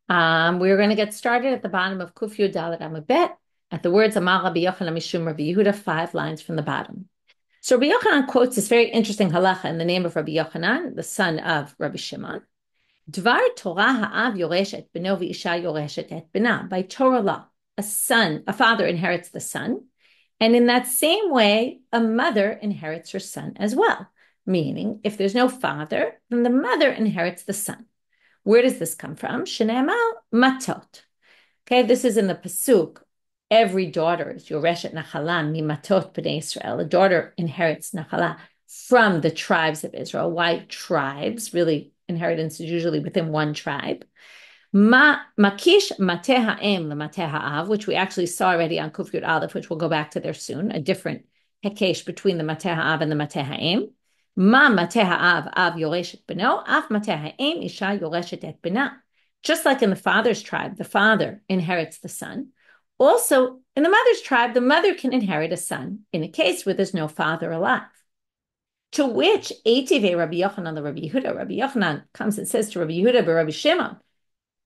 We're going to get started at the bottom of Kuf Yud Dalet Amud Bet at the words Amar Rabbi Yochanan Mishum Rabbi Yehuda, 5 lines from the bottom. So Rabbi Yochanan quotes this very interesting halacha in the name of Rabbi Yochanan, the son of Rabbi Shimon. Dvar Torah ha'av yoresh et beno v'isha yoreshet et bena. By Torah law, a father inherits the son, and in that same way, a mother inherits her son as well. Meaning, if there's no father, then the mother inherits the son. Where does this come from? Shene'emal matot. Okay, this is in the pasuk. Every daughter is yoreshet nachalah mi matot b'nei Israel. A daughter inherits nachala from the tribes of Israel. Why tribes? Really, inheritance is usually within one tribe. Makish mateh ha'em lemateh ha'av, which we actually saw already on Kuf Yud Aleph, which we'll go back to there soon. A different hekesh between the mateh ha'av and the mateh ha'em. Ma mateh ha'av av yoreshet beno, af mateh ha'em isha yoreshet et bena. Just like in the father's tribe, the father inherits the son. Also, in the mother's tribe, the mother can inherit a son in a case where there's no father alive. To which Eitive Rabbi Yochanan the Rabbi Yehuda, Rabbi Yochanan comes and says to Rabbi Yehuda, but Rabbi Shimon,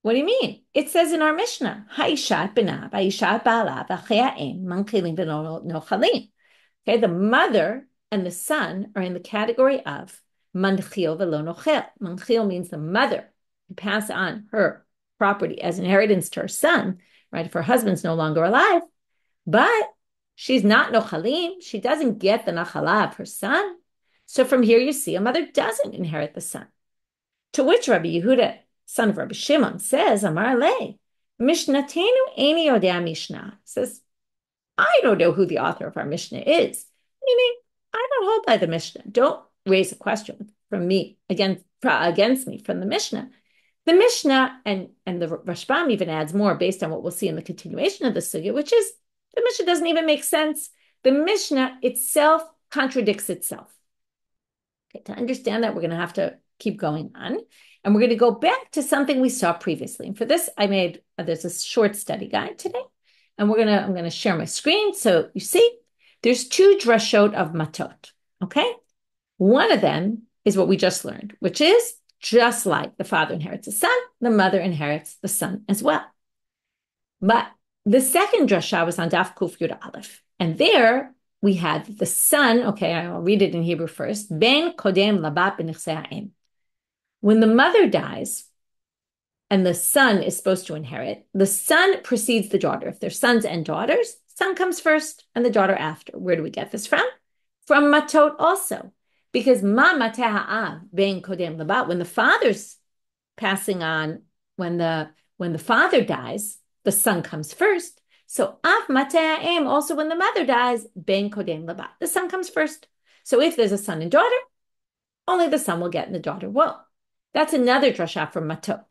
what do you mean? It says in our Mishnah, Ha'ishat b'na, ha'ishat ba'ala, v'che'a'em, manchilim v'nochalim. Okay, the mother and the son are in the category of manchil v'lo nochel. Manchil means the mother can pass on her property as inheritance to her son, right? If her husband's no longer alive, but she's not nochalim, she doesn't get the nachala of her son. So from here you see a mother doesn't inherit the son. To which Rabbi Yehuda, son of Rabbi Shimon, says, Amar le, Mishnatenu eini yodea Mishnah. Says, I don't know who the author of our Mishnah is. Meaning, I don't hold by the Mishnah. Don't raise a question from me against me from the Mishnah. The Mishnah and the Rashbam even adds more based on what we'll see in the continuation of the sugya, which is the Mishnah doesn't even make sense. The Mishnah itself contradicts itself. Okay, to understand that, we're going to have to keep going on. And we're going to go back to something we saw previously. And for this, there's a short study guide today. And I'm going to share my screen. So you see, there's 2 drashot of matot. Okay. One of them is what we just learned, which is just like the father inherits the son, the mother inherits the son as well. But the second drasha was on Daf Kuf Yud Aleph. And there we had the son, okay, I'll read it in Hebrew first. Ben kodem labat b'nichsei ha'em. When the mother dies and the son is supposed to inherit, the son precedes the daughter. If they're sons and daughters, son comes first and the daughter after. Where do we get this from? From matot also. Because ma mateh ha'av ben kodem labat, when the father's passing on, when the father dies, the son comes first. So af mateh ha'em, also when the mother dies, ben kodem labat, the son comes first. So if there's a son and daughter, only the son will get and the daughter won't. That's another drasha from matot.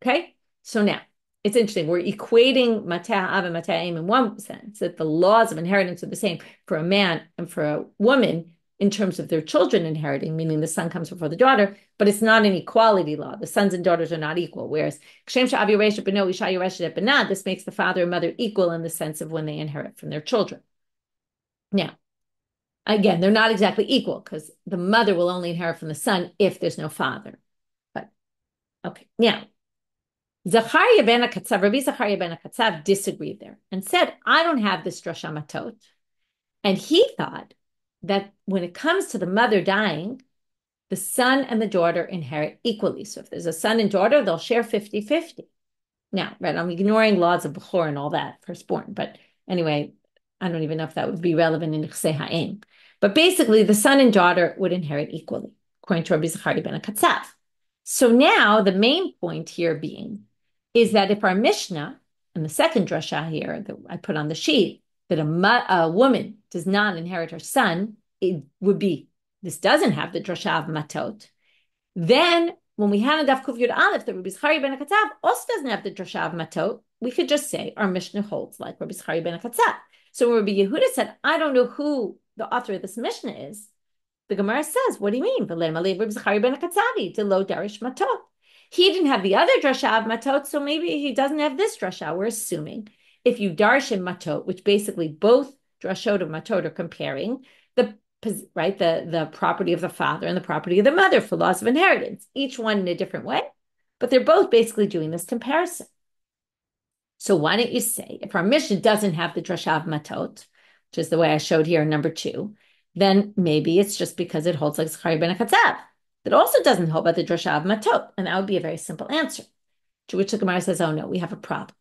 Okay, so now it's interesting. We're equating mateh ha'av and mateh ha'em in one sense, that the laws of inheritance are the same for a man and for a woman in terms of their children inheriting, meaning the son comes before the daughter, but it's not an equality law. The sons and daughters are not equal. Whereas this makes the father and mother equal in the sense of when they inherit from their children. Now, again, they're not exactly equal because the mother will only inherit from the son if there's no father. But okay, now Zacharia ben haKatzav, Rabbi Zacharia ben haKatzav disagreed there and said, I don't have this drasha matot. And he thought that when it comes to the mother dying, the son and the daughter inherit equally. So if there's a son and daughter, they'll share 50-50. Now, right, I'm ignoring laws of Bechor and all that, firstborn. But anyway, I don't even know if that would be relevant in Nichsei Ha'em. But basically, the son and daughter would inherit equally, according to Rabbi Zacharia ben haKatzav. So now the main point here being is that if our Mishnah, and the second drasha here that I put on the sheet, that a woman does not inherit her son, it would be, this doesn't have the drasha of matot. Then, when we had a Daf Kuf Yud Aleph, that Rabbi Zacharia ben haKatzav also doesn't have the drasha of matot, we could just say our Mishnah holds like Rabbi Zacharia ben haKatzav. So when Rabbi Yehuda said, I don't know who the author of this Mishnah is, the Gemara says, what do you mean? Rabbi Zacharia ben haKatzav, to lo darish matot. He didn't have the other drasha of matot, so maybe he doesn't have this drasha. We're assuming. If you darsh in matot, which basically both drashot of matot are comparing the property of the father and the property of the mother for laws of inheritance, each one in a different way. but they're both basically doing this comparison. So why don't you say, if our Mishnah doesn't have the drasha of matot, which is the way I showed here in number 2, then maybe it's just because it holds like Zakkai ben haKatzav. That also doesn't hold by the drasha of matot, and that would be a very simple answer. To which the Gemara says, oh no, we have a problem.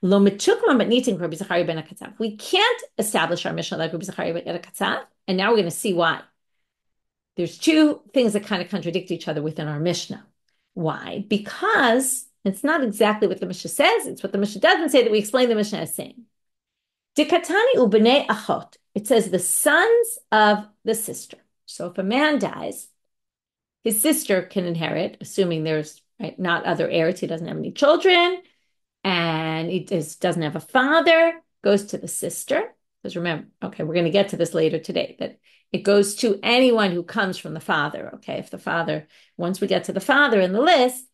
Lo mitukma matnitin Rabbi Zacharia ben haKatzav. We can't establish our Mishnah like Rabbi Zacharia ben haKatzav, and now we're going to see why. There's two things that kind of contradict each other within our Mishnah. Why? Because it's not exactly what the Mishnah says, it's what the Mishnah doesn't say that we explain the Mishnah as saying. Dikatani ubnei achot. It says the sons of the sister. So if a man dies, his sister can inherit, assuming there's not other heirs, he doesn't have any children, and he doesn't have a father, goes to the sister. Because remember, okay, we're going to get to this later today, that it goes to anyone who comes from the father, okay? If the father, once we get to the father in the list,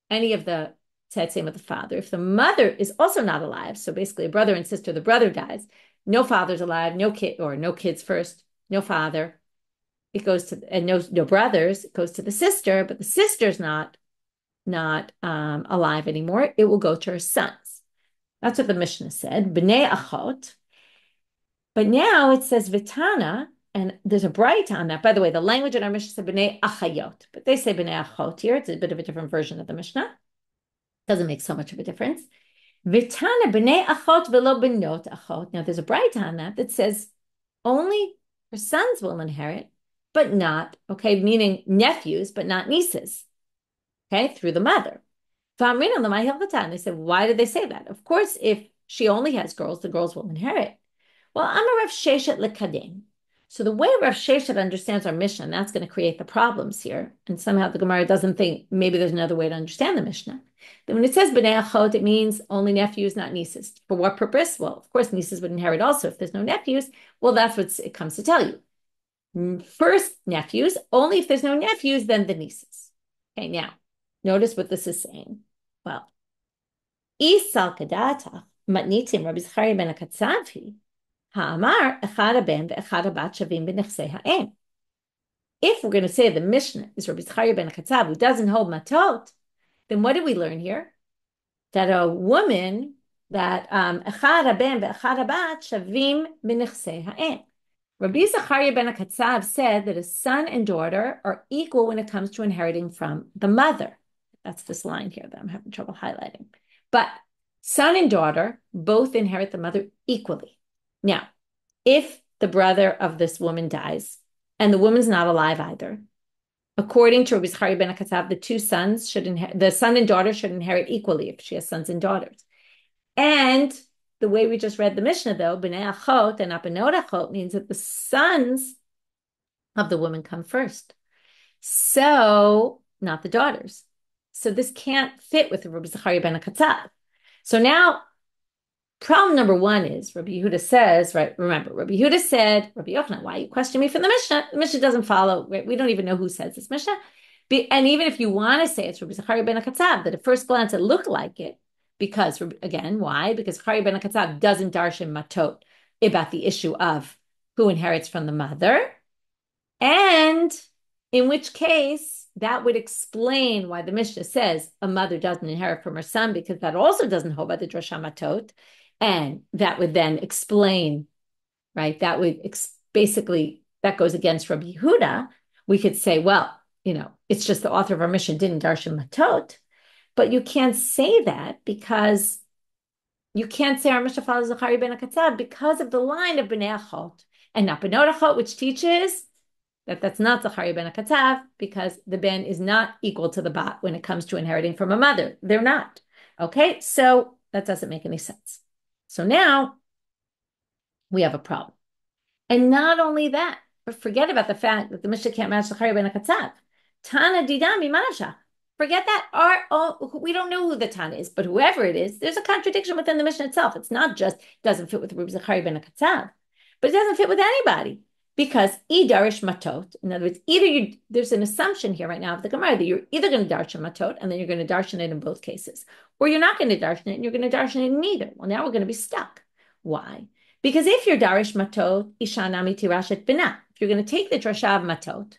any of the tzedsim of the father, if the mother is also not alive, so basically a brother and sister, the brother dies, no father's alive, no kid, or no kids first, no father, it goes to, and no brothers, it goes to the sister, but the sister's not alive anymore, it will go to her sons. That's what the Mishnah said, b'nei achot. But now it says vitana, and there's a bright on that. By the way, the language in our Mishnah says b'nei achayot, but they say b'nei achot here. It's a bit of a different version of the Mishnah. Doesn't make so much of a difference. Vitana b'nei achot v'lo b'not achot. Now there's a bright on that says only her sons will inherit, but not, okay, meaning nephews, but not nieces, okay, through the mother. They said, why did they say that? Of course, if she only has girls, the girls will inherit. Well, I'm a Rav Sheshet lekadem. So the way Rav Sheshet understands our Mishnah, and that's going to create the problems here, and somehow the Gemara doesn't think maybe there's another way to understand the Mishnah. Then when it says b'nei achot, it means only nephews, not nieces. For what purpose? Well, of course, nieces would inherit also. If there's no nephews, well, that's what it comes to tell you. First, nephews. Only if there's no nephews, then the nieces. Okay, now, notice what this is saying. Well, Isal kadata matnitim Rabbi Zacharia ben haKatzav ha'amar echad ben ve'echad bat shavim b'nechsei ha'em. If we're going to say the Mishnah is Rabbi Zacharia ben haKatzav who doesn't hold matot, then what did we learn here? That a woman that echad ben ve'echad bat shavim b'nechsei ha'em. Rabbi Zacharia ben haKatzav said that a son and daughter are equal when it comes to inheriting from the mother. That's this line here that I'm having trouble highlighting. But son and daughter both inherit the mother equally. Now, if the brother of this woman dies and the woman's not alive either, according to Rabbi Zacharia ben haKatzav, the two sons should inherit, the son and daughter should inherit equally if she has sons and daughters. And the way we just read the Mishnah, though, b'nei achot and b'not achot means that the sons of the woman come first. So, not the daughters. So this can't fit with Rabbi Zacharia ben haKatzav. So now, problem number one is, Rabbi Yehuda says, right, remember, Rabbi Yehuda said, Rabbi Yochanan, why are you questioning me from the Mishnah? The Mishnah doesn't follow, right? We don't even know who says this Mishnah. And even if you want to say it's Rabbi Zacharia ben haKatzav, that at first glance it looked like it, because, again, why? Because Zacharia ben haKatzav doesn't darshan matot about the issue of who inherits from the mother, and in which case, that would explain why the Mishnah says a mother doesn't inherit from her son, because that also doesn't hold by the drasha matot. And that would then explain, right? That would basically, that goes against Rabbi Yehuda. We could say, well, it's just the author of our Mishnah didn't darshan matot. But you can't say that because you can't say our Mishnah follows Zacharia ben haKatzav because of the line of b'nei achot and not b'not achot, which teaches that that's not Zacharia ben haKatzav because the ben is not equal to the bat when it comes to inheriting from a mother. They're not. Okay, so that doesn't make any sense. So now we have a problem. And not only that, but forget about the fact that the Mishnah can't match Zacharia ben haKatzav. Tana didami manasha. Forget that. We don't know who the Tana is, but whoever it is, there's a contradiction within the Mishnah itself. It's not just doesn't fit with Rabbi Zacharia ben haKatzav, but it doesn't fit with anybody. Because idarish matot, in other words, there's an assumption here right now of the Gemara that you're either going to darshan matot and then you're going to darshan it in both cases, or you're not going to darshan it and you're going to darshan it in neither. Well, now we're going to be stuck. Why? Because if you're darish matot, isha nami tirashet bina. If you're going to take the drasha of matot,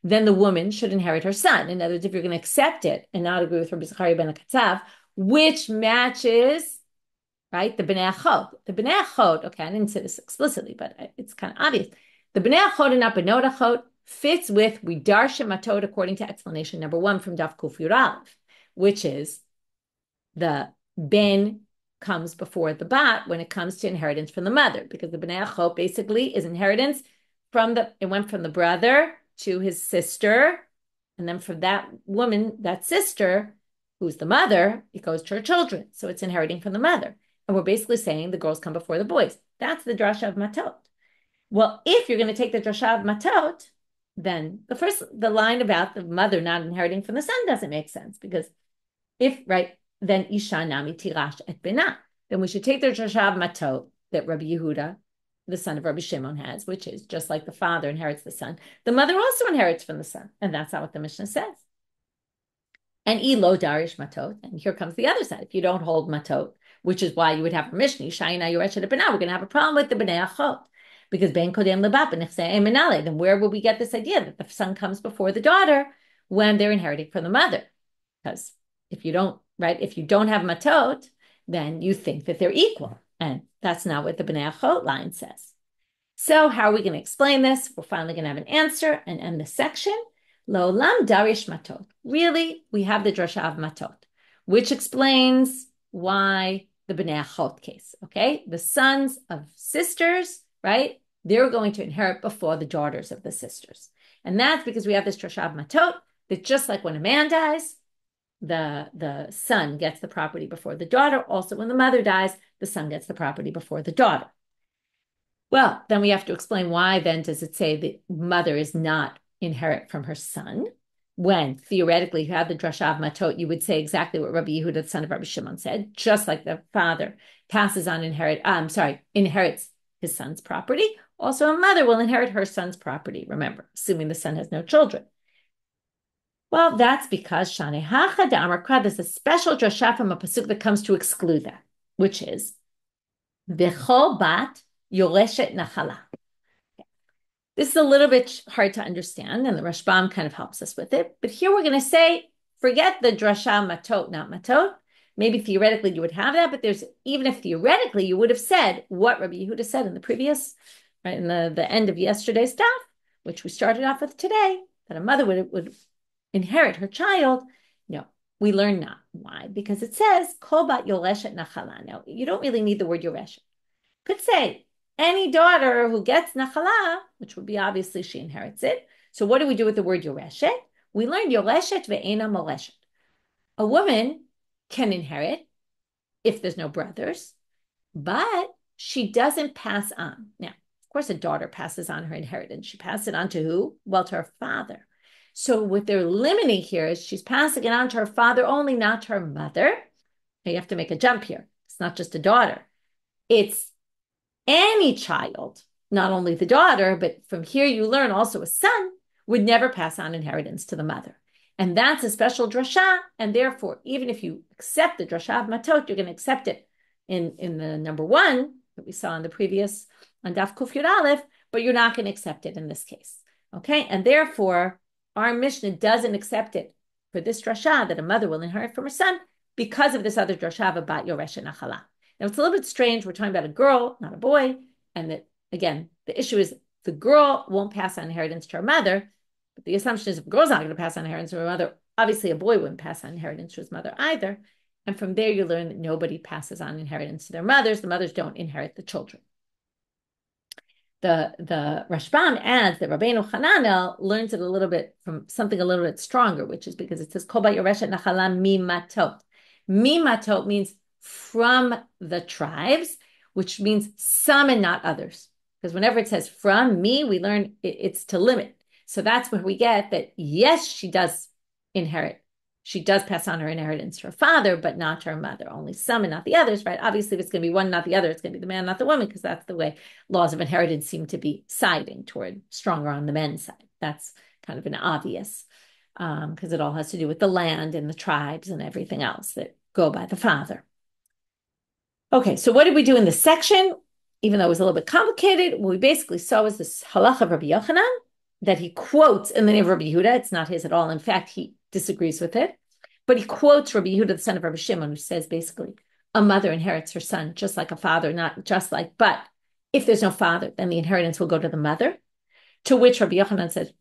then the woman should inherit her son. In other words, if you're going to accept it and not agree with Rabbi Zacharia ben haKatzav, which matches, right, the Bnei Achot. The Bnei Achot, okay, I didn't say this explicitly, but it's kind of obvious. The Bnei Achot and not Benot Achot fits with we darsha matot according to explanation number 1 from Daf Kuf Yud Aleph, which is the ben comes before the bat when it comes to inheritance from the mother, because the Bnei Achot basically is inheritance it went from the brother to his sister, and then from that woman, that sister, who's the mother, it goes to her children. So it's inheriting from the mother. And we're basically saying the girls come before the boys. That's the drasha of matot. Well, if you're going to take the drasha of matot, then the line about the mother not inheriting from the son doesn't make sense, because then isha nami tirash et bena. Then we should take the drasha of matot that Rabbi Yehuda, the son of Rabbi Shimon, has, which is just like the father inherits the son, the mother also inherits from the son. And that's not what the Mishna says. And ilo darish matot. And here comes the other side. If you don't hold matot, which is why you would have a Mishna, we're going to have a problem with the Bnei Achot. Because ben kodem lebat b'nechsei emenale, then where will we get this idea that the son comes before the daughter when they're inheriting from the mother? Because if you don't have matot, then you think that they're equal. And that's not what the Bnei Achot line says. So how are we going to explain this? We're finally going to have an answer and end this section. Lo'olam darish matot. Really, we have the drasha of matot, which explains why the Bnei Achot case, okay? The sons of sisters, right? They're going to inherit before the daughters of the sisters. And that's because we have this drasha of matot, that just like when a man dies, the son gets the property before the daughter. Also, when the mother dies, the son gets the property before the daughter. Well, then we have to explain why then does it say the mother is not inherit from her son, when theoretically you have the drasha of matot, you would say exactly what Rabbi Yehuda, the son of Rabbi Shimon, said, just like the father inherits his son's property. Also, a mother will inherit her son's property, remember, assuming the son has no children. Well, that's because Shane Hacha de Amar, there's a special drasha from a pasuk that comes to exclude that, which is V'chol bat yoreshet nachala. This is a little bit hard to understand, and the Rashbam kind of helps us with it. But here we're going to say, forget the drasha matot, not matot. Maybe theoretically you would have that, but even if theoretically you would have said what Rabbi Yehuda said in the previous, right, in the end of yesterday's stuff, which we started off with today, that a mother would inherit her child. No, we learn not. Why? Because it says, Kol bat yoreshet nachala. Now, you don't really need the word yoreshet. Could say, any daughter who gets nachala, which would be obviously she inherits it. So what do we do with the word yoreshet? We learn yoreshet ve'ena moleshet. A woman can inherit if there's no brothers, but she doesn't pass on. Now, of course, a daughter passes on her inheritance. She passes it on to who? Well, to her father. So what they're limiting here is she's passing it on to her father only, not to her mother. Now you have to make a jump here. It's not just a daughter. It's any child, not only the daughter, but from here you learn also a son would never pass on inheritance to the mother. And that's a special drasha. And therefore, even if you accept the drasha of matot, you're going to accept it in the number 1 that we saw in the previous, on Daf Kuf Yud Aleph, but you're not going to accept it in this case. Okay? And therefore, our Mishnah doesn't accept it for this drasha that a mother will inherit from her son because of this other drasha of bat yoreshet nachala. Now, it's a little bit strange. We're talking about a girl, not a boy. And that, again, the issue is the girl won't pass on inheritance to her mother. But the assumption is if a girl's not going to pass on inheritance to her mother, obviously a boy wouldn't pass on inheritance to his mother either. And from there, you learn that nobody passes on inheritance to their mothers. The mothers don't inherit the children. The Rashbam adds that Rabbi Yochanan learns it a little bit from something a little bit stronger, which is because it says, Kol bat yoreshet nachala mi matot. Mi matot means from the tribes, which means some and not others. Because whenever it says from me, we learn it's to limit. So that's where we get that, yes, she does inherit. She does pass on her inheritance to her father, but not to her mother. Only some and not the others, right? Obviously, if it's going to be one, not the other, it's going to be the man, not the woman, because that's the way laws of inheritance seem to be siding toward stronger on the men's side. That's kind of an obvious, because it all has to do with the land and the tribes and everything else that go by the father. Okay, so what did we do in this section? Even though it was a little bit complicated, what we basically saw was this halacha of Rabbi Yochanan, that he quotes in the name of Rabbi Yehuda. It's not his at all. In fact, he disagrees with it. But he quotes Rabbi Yehuda, the son of Rabbi Shimon, who says basically a mother inherits her son just like a father, not just like, but if there's no father, then the inheritance will go to the mother. To which Rabbi Yochanan says,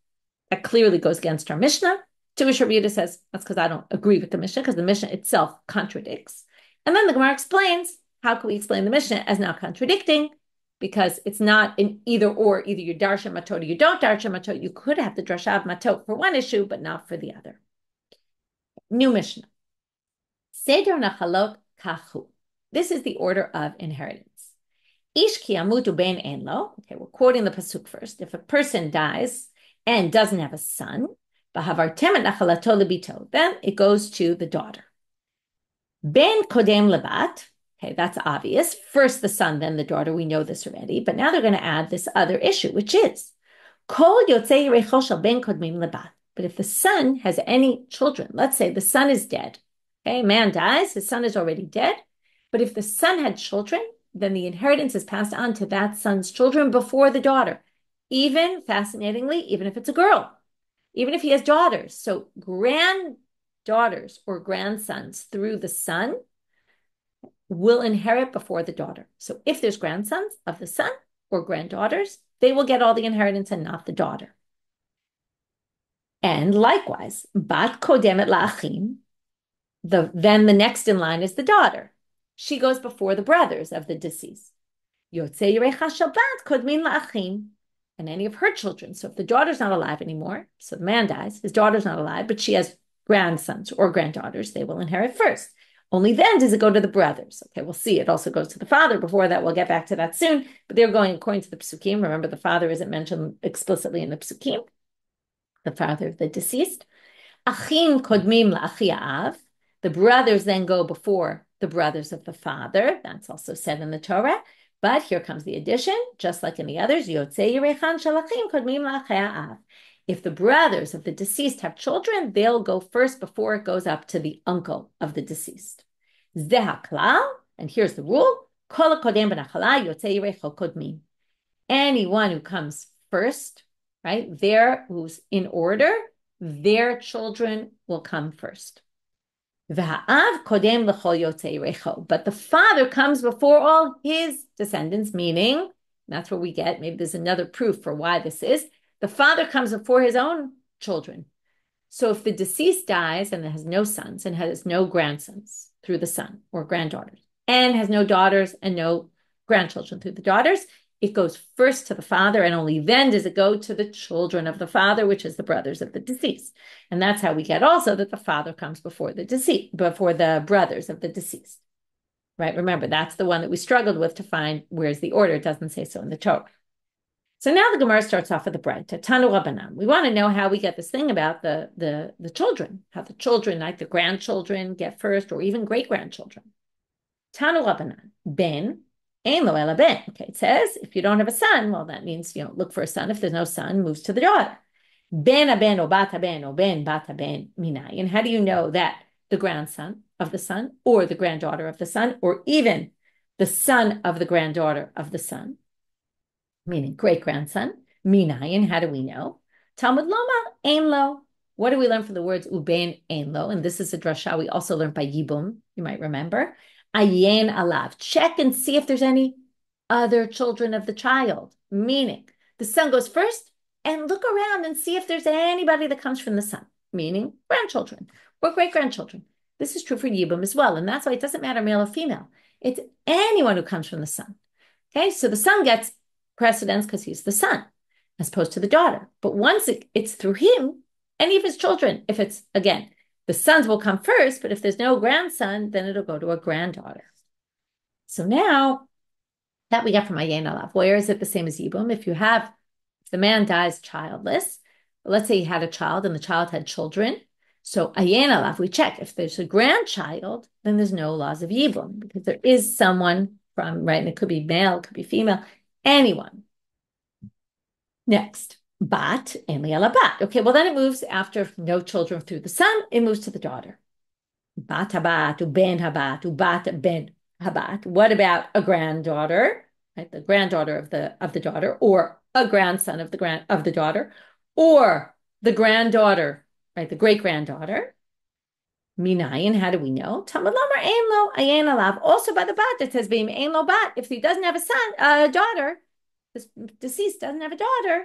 that clearly goes against our Mishnah. To which Rabbi Yehuda says, that's because I don't agree with the Mishnah, because the Mishnah itself contradicts. And then the Gemara explains, how can we explain the Mishnah as not contradicting? Because it's not an either or, either you darsha matot or you don't darsha matot. You could have the drasha of matot for one issue, but not for the other. New Mishnah. Seder nachalot kachu. This is the order of inheritance. Ish ki amutu ben en lo. Okay, we're quoting the pasuk first. If a person dies and doesn't have a son, b'havartem et nachalato lebito, then it goes to the daughter. Ben kodem lebat. Okay, that's obvious. First the son, then the daughter. We know this already. But now they're going to add this other issue, which is kol yotzei yirecho shel ben kodmim lebat. But if the son has any children, let's say the son is dead. Okay, man dies, his son is already dead. But if the son had children, then the inheritance is passed on to that son's children before the daughter. Even, fascinatingly, even if it's a girl, even if he has daughters. So granddaughters or grandsons through the son will inherit before the daughter. So if there's grandsons of the son or granddaughters, they will get all the inheritance and not the daughter. And likewise, bat kodemet la'achim, then the next in line is the daughter. She goes before the brothers of the deceased. Yotzei yirecha shel bat kodmin la'achim, and any of her children. So if the daughter's not alive anymore, so the man dies, his daughter's not alive, but she has grandsons or granddaughters, they will inherit first. Only then does it go to the brothers. Okay, we'll see. It also goes to the father. Before that, we'll get back to that soon. But they're going according to the psukim. Remember, the father isn't mentioned explicitly in the psukim. The father of the deceased. Achim kodmim la'achi ha'av. The brothers then go before the brothers of the father. That's also said in the Torah. But here comes the addition, just like in the others. Yotzei yirechan shel achim kodmim la'achi ha'av. If the brothers of the deceased have children, they'll go first before it goes up to the uncle of the deceased. Zeh haklal, and here's the rule: kol hakodem b'nachala yotzei yirecho kodmim. Anyone who comes first, right, there who's in order, their children will come first. V'ha'av kodem l'chol yotzei yirecho. But the father comes before all his descendants, meaning, that's where we get, maybe there's another proof for why this is, the father comes before his own children. So if the deceased dies and has no sons and has no grandsons through the son or granddaughters, and has no daughters and no grandchildren through the daughters, it goes first to the father, and only then does it go to the children of the father, which is the brothers of the deceased. And that's how we get also that the father comes before the deceased, before the brothers of the deceased. Right? Remember, that's the one that we struggled with to find where's the order. It doesn't say so in the Torah. So now the Gemara starts off with the Braita, Tanu Rabbanan. We want to know how we get this thing about the children, how the children, like the grandchildren, get first, or even great-grandchildren. Tanu Rabbanan, Ben, Ein lo ela ben. Okay, it says, if you don't have a son, well, that means, look for a son. If there's no son, moves to the daughter. Ben aben o bat ben o ben bat ben minai. And how do you know that the grandson of the son, or the granddaughter of the son, or even the son of the granddaughter of the son, meaning great-grandson, minayin, how do we know? Talmud loma, ein lo. What do we learn from the words uben ein lo? And this is a drasha we also learned by Yibum, you might remember. Ayin alav. Check and see if there's any other children of the child. Meaning, the son goes first, and look around and see if there's anybody that comes from the son. Meaning, grandchildren or great-grandchildren. This is true for Yibum as well. And that's why it doesn't matter male or female. It's anyone who comes from the son. Okay, so the son gets precedence because he's the son, as opposed to the daughter. But once it's through him, any of his children, if it's, again, the sons will come first, but if there's no grandson, then it'll go to a granddaughter. So now, that we got from Ayin Alav. Where is it the same as Yibum? If the man dies childless, let's say he had a child and the child had children, so Ayin Alav, we check. If there's a grandchild, then there's no laws of Yibum, because there is someone from, right, and it could be male, it could be female, anyone. Next, bat and liala bat. Okay, well then it moves after no children through the son, it moves to the daughter. Bat habat, uben habat, ubat ben habat. What about a granddaughter, right? The granddaughter of the daughter, or a grandson of the daughter, or the granddaughter, right, the great-granddaughter. Minayin, how do we know? Talmud Lomar ein lo ayin alav. Also by the bat that says beim ein lo bat. If he doesn't have a daughter, this deceased doesn't have a daughter.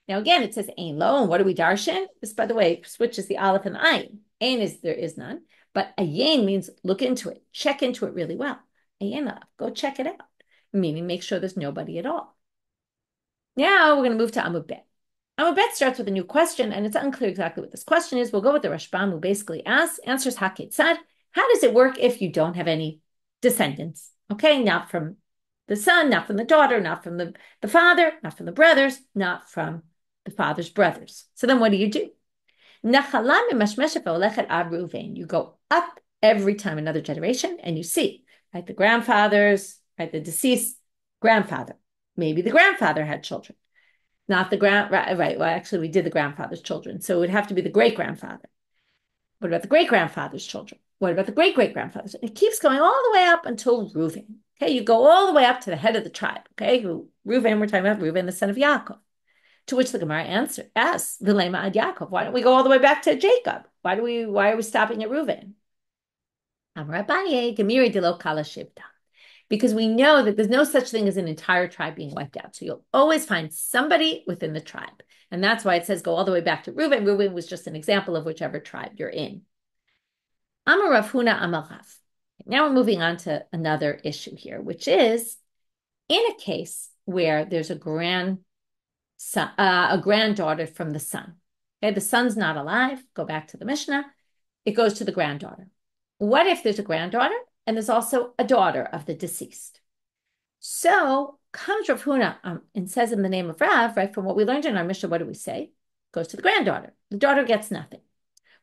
Now again, it says ein lo, and what do we darshan? This, by the way, switches the aleph and the ayin. Ein is there is none, but ayin means look into it, check into it really well. Ayin alav, go check it out, meaning make sure there's nobody at all. Now we're going to move to Amud Bet. Amud Bet starts with a new question, and it's unclear exactly what this question is. We'll go with the Rashbam, who basically answers haKatzav. How does it work if you don't have any descendants? Okay, not from the son, not from the daughter, not from the father, not from the brothers, not from the father's brothers. So then what do? You go up every time another generation, and you see, right, the grandfathers, right, the deceased grandfather. Maybe the grandfather had children. Not the right. Well, actually, we did the grandfather's children. So it would have to be the great-grandfather. What about the great-grandfather's children? What about the great-great-grandfather's? It keeps going all the way up until Reuven. Okay, you go all the way up to the head of the tribe. Okay, Reuven, we're talking about Reuven, the son of Yaakov. To which the Gemara asks, V'lema ad Yaakov. Why don't we go all the way back to Jacob? Why are we stopping at Reuven? Amar Abaye, Gemiri de lo kala shivta. Because we know that there's no such thing as an entire tribe being wiped out. So you'll always find somebody within the tribe. And that's why it says go all the way back to Reuven. Reuven was just an example of whichever tribe you're in. Amar Rav Huna Amar Rav. Now we're moving on to another issue here, which is in a case where there's a granddaughter from the son. Okay, the son's not alive. Go back to the Mishna. It goes to the granddaughter. What if there's a granddaughter? And there's also a daughter of the deceased. So comes Rav Huna and says in the name of Rav, right, from what we learned in our Mishnah, what do we say? Goes to the granddaughter. The daughter gets nothing.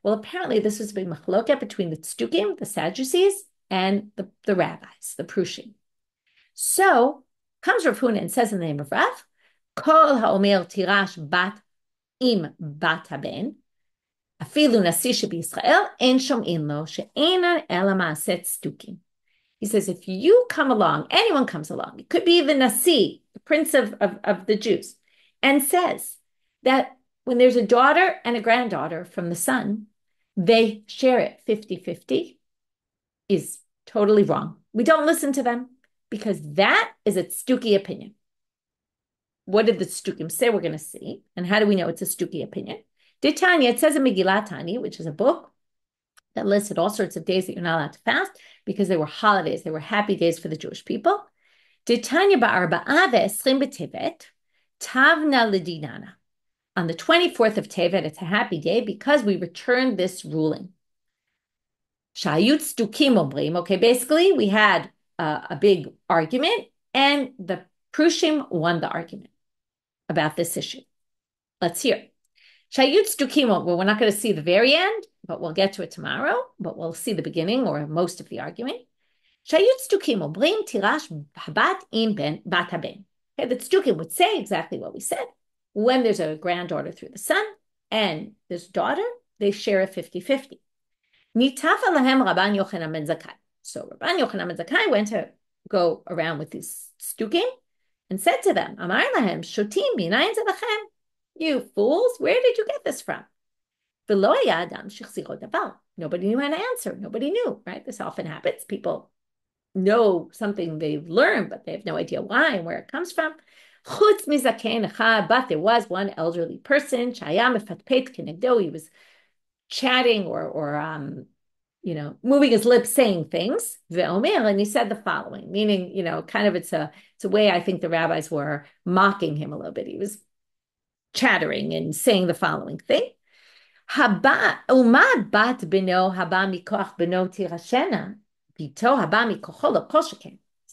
Well, apparently this was a big machloket between the Tzedukim, the Saducees, and the rabbis, the Prushim. So comes Rav Huna and says in the name of Rav, Kol ha'omer tirash bat im bat haben, afilu nasi shebiYisrael en shom'in lo she'enan ela ma'aset Tzedukim. He says, if you come along, anyone comes along, it could be the Nasi, the prince of the Jews, and says that when there's a daughter and a granddaughter from the son, they share it 50-50, is totally wrong. We don't listen to them because that is a Tzeduki opinion. What did the Tzedukim say? We're going to see. And how do we know it's a Tzeduki opinion? Tanya, it says in Megillat Tani, which is a book that listed all sorts of days that you're not allowed to fast because they were holidays. They were happy days for the Jewish people. Tanya ba'arba'a ve'esrim b'tevet tavna l'dinana. On the 24th of Tevet, it's a happy day because we returned this ruling. Shayut Tzedukim omrim. Okay, basically we had a big argument and the Prushim won the argument about this issue. Let's hear. Shayut Tzedukim, well, we're not going to see the very end, but we'll get to it tomorrow, but we'll see the beginning or most of the argument. Shayut Tzedukim omrim tirash habat im ben bat haben. Okay, the Tzedukim would say exactly what we said. When there's a granddaughter through the son and there's a daughter, they share a 50-50. Nitafa lahem Rabban Yochanan ben Zakkai. So Rabban Yochanan ben Zakkai went to go around with these Tzedukim and said to them, Amar lahem shotim minayin zelachem. You fools, where did you get this from? Nobody knew how to answer. Nobody knew, right? This often happens. People know something they've learned, but they have no idea why and where it comes from. But there was one elderly person, he was chatting or moving his lips, saying things. And he said the following, meaning, kind of it's a way I think the rabbis were mocking him a little bit. He was chattering and saying the following thing. It's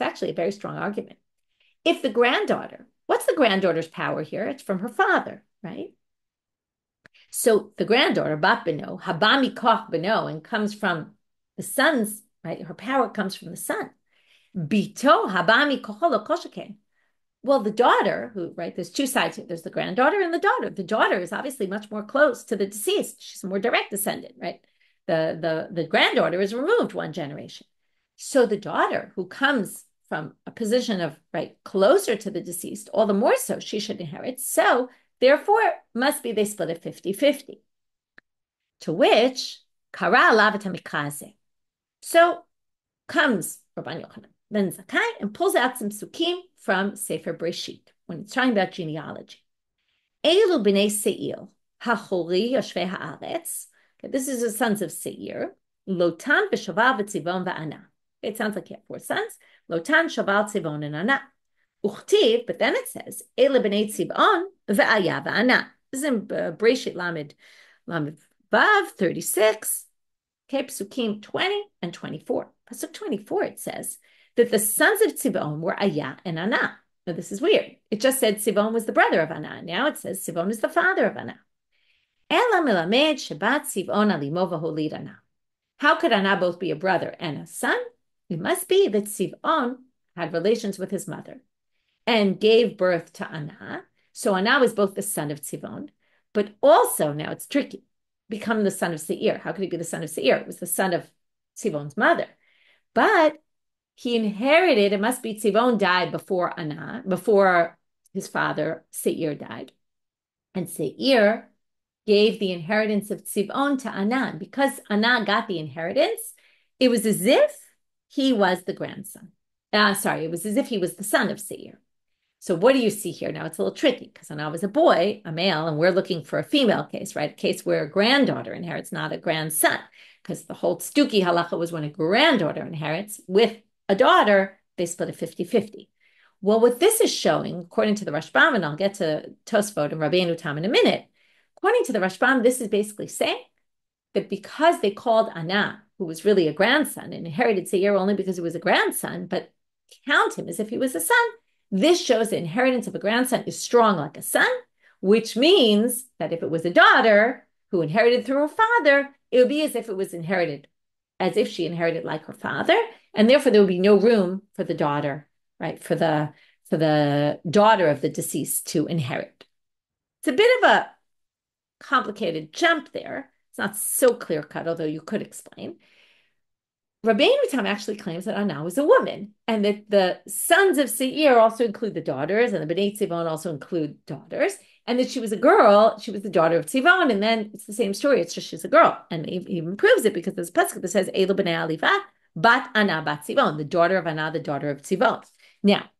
actually a very strong argument. If the granddaughter, what's the granddaughter's power here? It's from her father, right? So the granddaughter, bat beno, haba mikoch beno, and comes from the son's, right? Her power comes from the son. Bito haba mikocho lo koshaken. Well, the daughter, who, right, there's two sides here. There's the granddaughter and the daughter. The daughter is obviously much more close to the deceased. She's a more direct descendant, right? The granddaughter is removed one generation. So the daughter who comes from a position of, right, closer to the deceased, all the more so she should inherit. So Therefore, must be they split it 50-50. To which, Kara alav mikazeh. So comes Rabban Yochanan, then Zakkai, and pulls out some psukim from Sefer Breshit when it's talking about genealogy. Elu b'nei Seir, hachori yoshvei haaretz. This is the sons of Seir. Lotan v'shaval v'tzivon v'ana. It sounds like he had 4 sons. Lotan, shaval, tzivon, and ana. Uchtiv, but then it says, Ele b'nei tzivon v'aya v'ana. This is in Breshit Lamed Vav 36. Okay, Psukim 20 and 24. Pasuk 24, it says that the sons of Tzivon were Aya and Ana. Now, this is weird. It just said Tzivon was the brother of Ana. Now it says Tzivon is the father of Ana. Ela melamed shebat Tzivon alimo v'holid Ana. How could Ana both be a brother and a son? It must be that Tzivon had relations with his mother and gave birth to Ana. So Ana was both the son of Tzivon, but also, now it's tricky, become the son of Seir. How could he be the son of Seir? It was the son of Tzivon's mother. But he inherited, it must be Tzivon died before Ana, before his father Seir died. And Seir gave the inheritance of Tzivon to Ana. Because Ana got the inheritance, it was as if he was the grandson. It was as if he was the son of Seir. So what do you see here? Now, it's a little tricky because Ana was a boy, a male, and we're looking for a female case, right? A case where a granddaughter inherits, not a grandson. Because the whole Stuki halacha was when a granddaughter inherits with a daughter, they split it 50-50. Well, what this is showing, according to the Rashbam, and I'll get to Tosfot and Rabbeinu Tam in a minute, according to the Rashbam, this is basically saying that because they called Ana, who was really a grandson, and inherited Seir only because he was a grandson, but count him as if he was a son, this shows the inheritance of a grandson is strong like a son, which means that if it was a daughter who inherited through her father, it would be as if it was inherited, as if she inherited like her father, and therefore there would be no room for the daughter, right? For the daughter of the deceased to inherit. It's a bit of a complicated jump there. It's not so clear-cut, although you could explain. Rabbi Yehuda actually claims that Ana was a woman, and that the sons of Seir also include the daughters, and the Bnei Tzivon also include daughters, and that she was a girl, she was the daughter of Tzivon, and then it's the same story, it's just she's a girl. And he even proves it because there's a pasuk that says, Elu b'nei Aliva, bat Ana bat Tzivon, the daughter of Ana, the daughter of Tzivon. Now,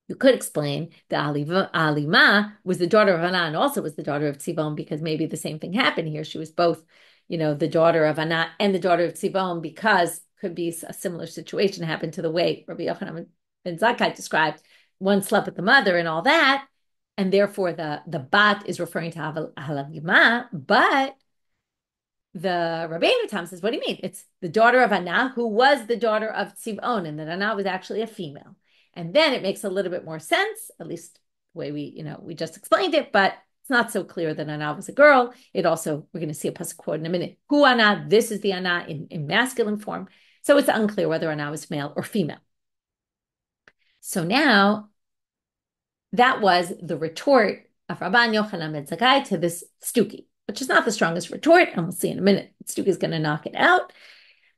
you could explain that Alima was the daughter of Ana and also was the daughter of Tzivon because maybe the same thing happened here. She was both, the daughter of Ana and the daughter of Tzivon, because could be a similar situation happened to the way Rabbi Yochanan and Zakkai described. One slept with the mother and all that, and therefore the bat is referring to Halavima, but the Rabbeinu Tam says, what do you mean? It's the daughter of Ana, who was the daughter of Tzivon, and that Ana was actually a female. And then it makes a little bit more sense, at least the way we just explained it, but it's not so clear that Ana was a girl. It also, we're going to see a pasuk quote in a minute. Hu Ana, this is the Ana in masculine form. So it's unclear whether Ana was male or female. So now, that was the retort of Rabban Yochanan and Zakkai to this Stuki, which is not the strongest retort, and we'll see in a minute. Stuki is going to knock it out.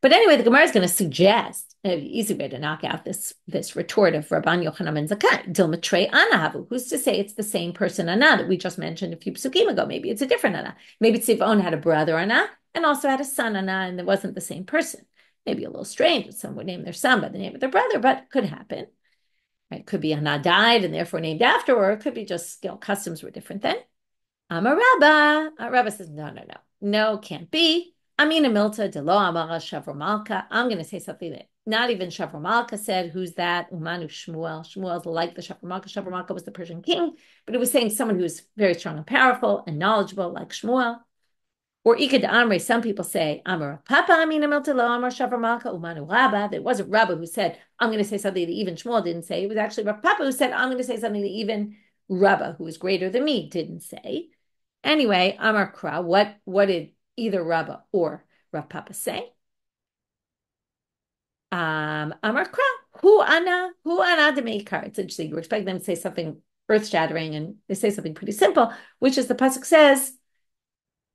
But anyway, the Gemara is going to suggest an easy way to knock out this retort of Rabban Yochanan and Zakkai. Dilmatrei Anahavu. Who's to say it's the same person Ana that we just mentioned a few psukim ago? Maybe it's a different Ana. Maybe Tzivon had a brother Ana and also had a son Ana, and it wasn't the same person. Maybe a little strange. Some would name their son by the name of their brother, but it could happen. Right? It could be Ana died and therefore named after, or it could be just customs were different then. Amar Rabba. Rabba says, no, can't be. Amina Milta de lo Amara Shavro Malka. I'm going to say something that not even Shavro Malka said. Who's that? Umanu Shmuel. Shmuel's like the Shavro Malka. Shavro Malka was the Persian king, but it was saying someone who's very strong and powerful and knowledgeable, like Shmuel. Or Ikad Amre, some people say, Amar Papa Amina Milta lo Amar Shavro Malka Umanu Rabba. There wasn't Rabba who said, I'm going to say something that even Shmuel didn't say. It was actually Rav Papa who said, I'm going to say something that even Rabba, who is greater than me, didn't say. Anyway, Amar Kra, what did either Rabba or Rav Papa say? Amar Kra, Hu Ana Demeikar. It's interesting. We're expecting them to say something earth-shattering, and they say something pretty simple, which is the pasuk says,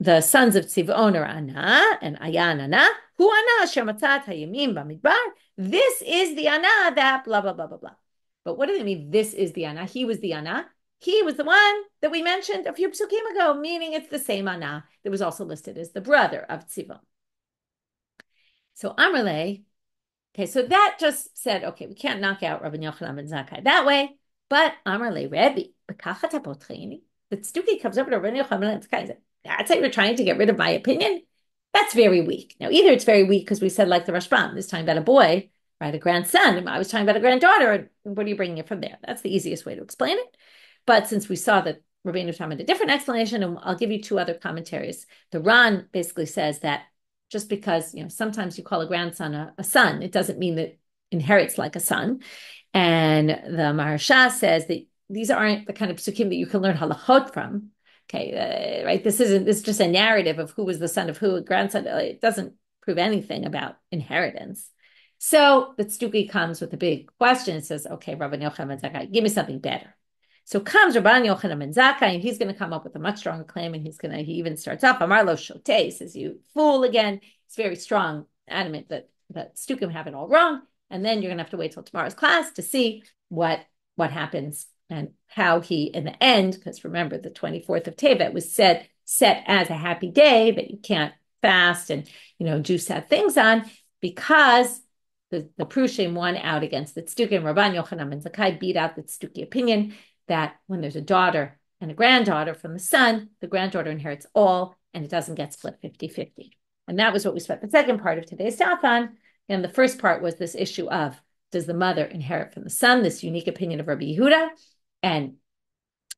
the sons of Tzivon are Ana and Ayan Ana. Hu Ana asher matat hayamim bamidbar. This is the Ana that blah, blah, blah, blah, blah. But what do they mean, this is the Ana? He was the Ana. he was the one that we mentioned a few psukim ago, meaning it's the same Anah that was also listed as the brother of Tzivon. So Amrle, okay, so that just said, okay, we can't knock out Rabban Yochanan and Zakkai that way, but Amrle Rebbe, the Tzduki comes over to Rabban Yochanan and Zakkai and says, that's how you're trying to get rid of my opinion? That's very weak. Now, either it's very weak because we said like the Rashbam, this time about a boy, right, a grandson, and I was talking about a granddaughter, and what are you bringing it from there? That's the easiest way to explain it. But since we saw that Rabbi Yochanan had a different explanation, and I'll give you two other commentaries. The Ran basically says that just because, sometimes you call a grandson a son, it doesn't mean that inherits like a son. And the Maharsha says that these aren't the kind of psukim that you can learn halachot from. Okay, right? This is just a narrative of who was the son of who, a grandson. It doesn't prove anything about inheritance. So the Tzduki comes with a big question. It says, okay, Rabban Yochanan and Zakkai, give me something better. So comes Rabban Yochanan and Zakkai, and he's going to come up with a much stronger claim, and he even starts off, Amar lo shotei, says, you fool again. It's very strong, adamant that Tzdukim have it all wrong, and then you're going to have to wait till tomorrow's class to see what happens and how he, in the end, because remember, the 24th of Tevet was set as a happy day that you can't fast and, do sad things on, because the Prushim won out against the Tzdukim. Rabban Yochanan and Zakkai beat out the Tzduki opinion that when there's a daughter and a granddaughter from the son, the granddaughter inherits all, and it doesn't get split 50-50. And that was what we spent the second part of today's talk on. And the first part was this issue of, does the mother inherit from the son, this unique opinion of Rabbi Yehuda, and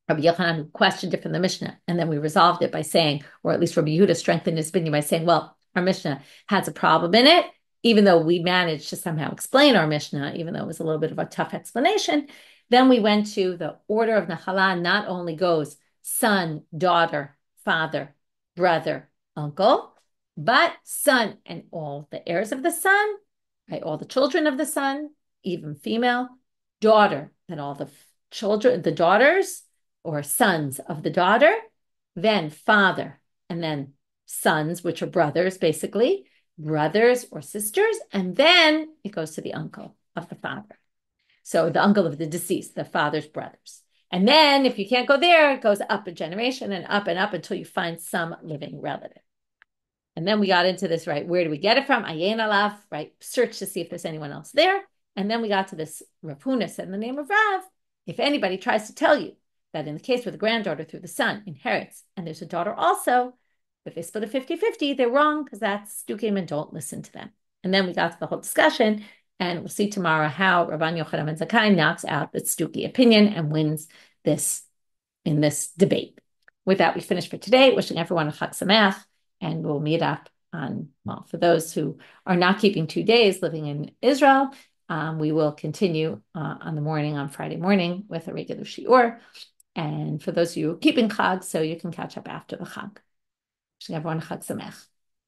Rabbi Yochanan, who questioned it from the Mishna. And then we resolved it by saying, or at least Rabbi Yehuda strengthened his opinion by saying, well, our Mishna has a problem in it, even though we managed to somehow explain our Mishna, even though it was a little bit of a tough explanation. Then we went to the order of Nahala, not only goes son, daughter, father, brother, uncle, but son and all the heirs of the son, right? All the children of the son, even female, daughter, and all the children, the daughters or sons of the daughter, then father, and then sons, which are brothers, basically, brothers or sisters, and then it goes to the uncle of the father. So the uncle of the deceased, the father's brothers. And then if you can't go there, it goes up a generation and up until you find some living relative. And then we got into this, right? Where do we get it from? Ayin Alaf, right? Search to see if there's anyone else there. And then we got to this Rav Huna said in the name of Rav, if anybody tries to tell you that in the case where the granddaughter through the son inherits, and there's a daughter also, if they split a 50-50, they're wrong, because that's Tzdukim, and don't listen to them. And then we got to the whole discussion, and we'll see tomorrow how Rabban Yochanan and Zakkai knocks out the Tzduki opinion and wins this in this debate. With that, we finish for today. Wishing everyone a haKatzav, and we'll meet up on, well, for those who are not keeping 2 days living in Israel, we will continue on Friday morning with a regular Shiur. And for those of you keeping Chag, so you can catch up after the Chag. Wishing everyone a haKatzav.